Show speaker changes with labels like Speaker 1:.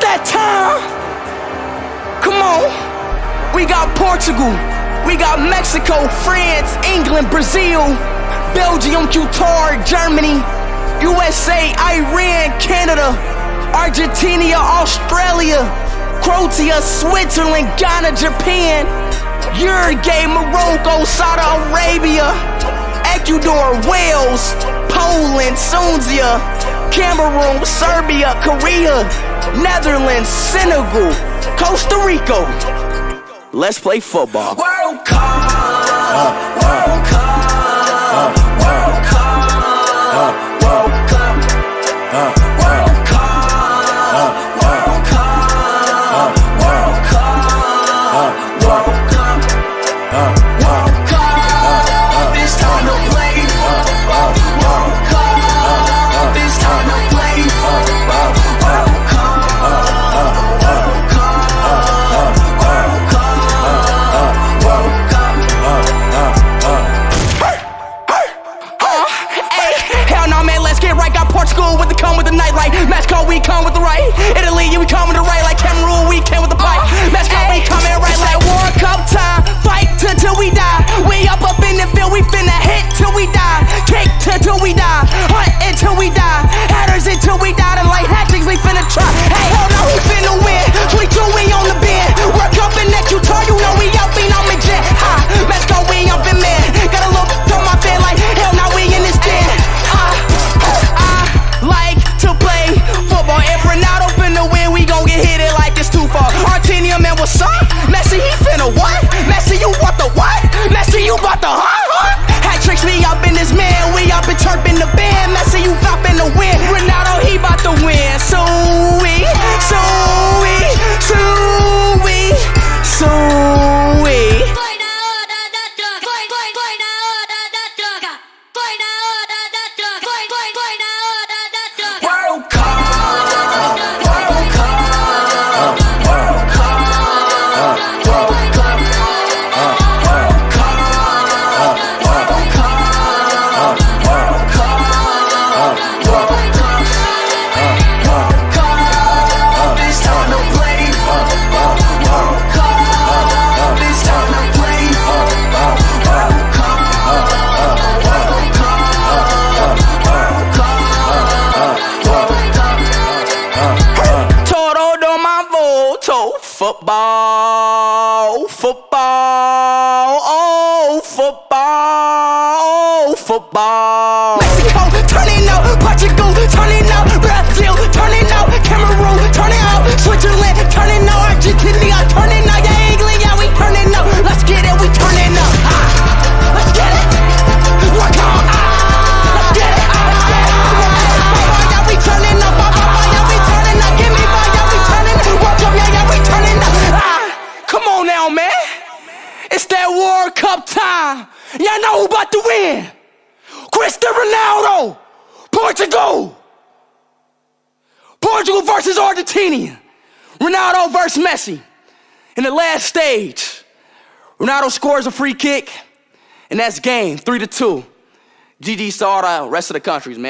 Speaker 1: that time. Come on. We got Portugal, we got Mexico, France, England, Brazil, Belgium, Qatar, Germany, USA, Iran, Canada, Argentina, Australia, Croatia, Switzerland, Ghana, Japan, Uruguay, Morocco, Saudi Arabia, Ecuador, Wales, Poland, Tunisia, Cameroon, Serbia, Korea, Netherlands, Senegal, Costa Rica. Let's play football. World Cup, World Cup, World Cup, World Cup, World Cup, World Cup, World Cup, World Cup, World Cup. It's time to play football. World Cup. It's time to play football. World Cup. World Cup. World Cup. World Cup. Hey, hell no, man, let's get right. Got Portugal with the come with the nightlight. Mexico, we come with the right. Italy, we come with the right. Like Cameroon, we came with the pipe. Mexico, we come in right like World Cup time. Fight till we die. We up in the field, we finna hit till we die. Kick till we die. Hunt until we die. Headers until we die. And like hat tricks, we finna try. Hey, hell no, we finna win. 22, we on the bend. Work up in that Qatar, you know we out, we on the jet. Ha, Mexico, we up in man. Got a look on my bed like hell no, we in this den. I like to play football. If Ronaldo finna win, we gon' get hit it like it's too far. Argentina, man, what's up? Messi, he finna what? Messi, you want the what? Messi, you want the hat tricks, we up in this man. We up and chirping the band. Messi, you up in the win. Ronaldo, he bout to win. So we. World Cup, World Cup, World Cup, World Cup, World Cup, World Cup, World Cup, World Cup, World Cup. It's time to play football. World Cup. It's time to play football. World Cup. World Cup. World Cup. World Cup. Todo my voto. Football, football, oh, football, oh, football. Mexico, turning out. Portugal, turning out. Brazil, turning out. Cameroon, turning out. Switzerland, turning out. Argentina, turning out. Yeah, England, yeah, we turning out. Let's get it, we turning up. Let's get it. Work on. Let's get it. Let's get it. Yeah, we turning up. Yeah, we turning up. Give me ball, yeah, we turning up. Work up, yeah, we turning up. Come on now, man. It's that World Cup time. Y'all know who about to win. Cristiano Ronaldo. Portugal. Portugal versus Argentina. Ronaldo versus Messi. In the last stage, Ronaldo scores a free kick, and that's game 3-2. GG's to all the rest of the countries, man.